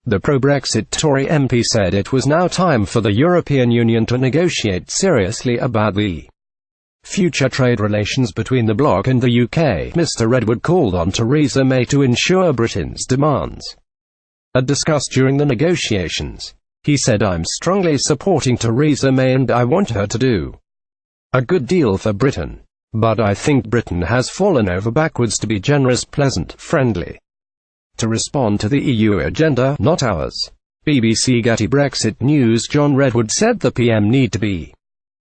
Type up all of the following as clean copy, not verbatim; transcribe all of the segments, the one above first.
The pro-Brexit Tory MP said it was now time for the European Union to negotiate seriously about the future trade relations between the bloc and the UK. Mr Redwood called on Theresa May to ensure Britain's demands are discussed during the negotiations. He said, "I'm strongly supporting Theresa May and I want her to do a good deal for Britain. But I think Britain has fallen over backwards to be generous, pleasant, friendly. To respond to the EU agenda, not ours." BBC Getty Brexit News. John Redwood said the PM need to be.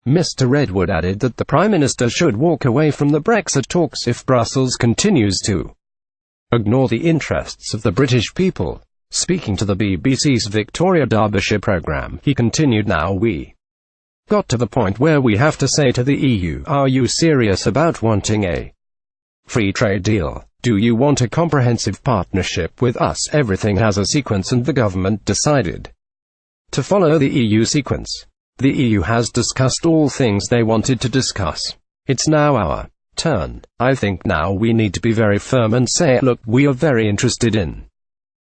Mr Redwood added that the Prime Minister should walk away from the Brexit talks if Brussels continues to ignore the interests of the British people. Speaking to the BBC's Victoria Derbyshire programme, he continued, "Now we got to the point where we have to say to the EU, are you serious about wanting a free trade deal? Do you want a comprehensive partnership with us?" Everything has a sequence and the government decided to follow the EU sequence. The EU has discussed all things they wanted to discuss. It's now our turn. I think now we need to be very firm and say, look, we are very interested in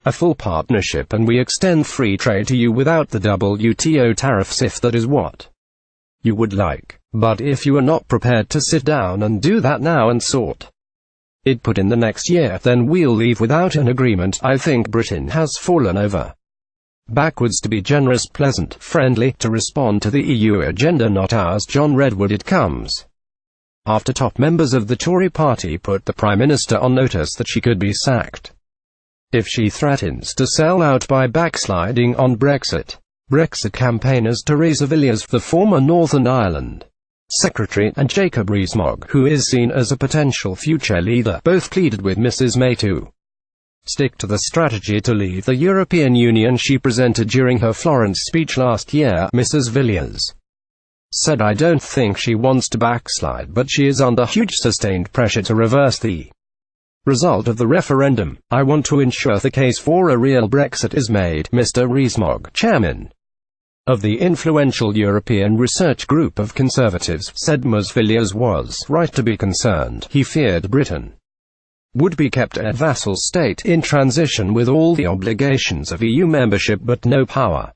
a full partnership and we extend free trade to you without the WTO tariffs if that is what you would like. But if you are not prepared to sit down and do that now and sort it put in the next year, then we'll leave without an agreement. I think Britain has fallen over backwards to be generous, pleasant, friendly, to respond to the EU agenda, not ours. John Redwood. It comes after top members of the Tory party put the Prime Minister on notice that she could be sacked if she threatens to sell out by backsliding on Brexit. Brexit campaigners Theresa Villiers, the former Northern Ireland Secretary, and Jacob Rees-Mogg, who is seen as a potential future leader, both pleaded with Mrs May to stick to the strategy to leave the European Union she presented during her Florence speech last year. Mrs Villiers said, "I don't think she wants to backslide, but she is under huge sustained pressure to reverse the result of the referendum. I want to ensure the case for a real Brexit is made." Mr Rees-Mogg, chairman of the influential European Research Group of Conservatives, said Ms Villiers was right to be concerned. He feared Britain would be kept a vassal state in transition with all the obligations of EU membership but no power.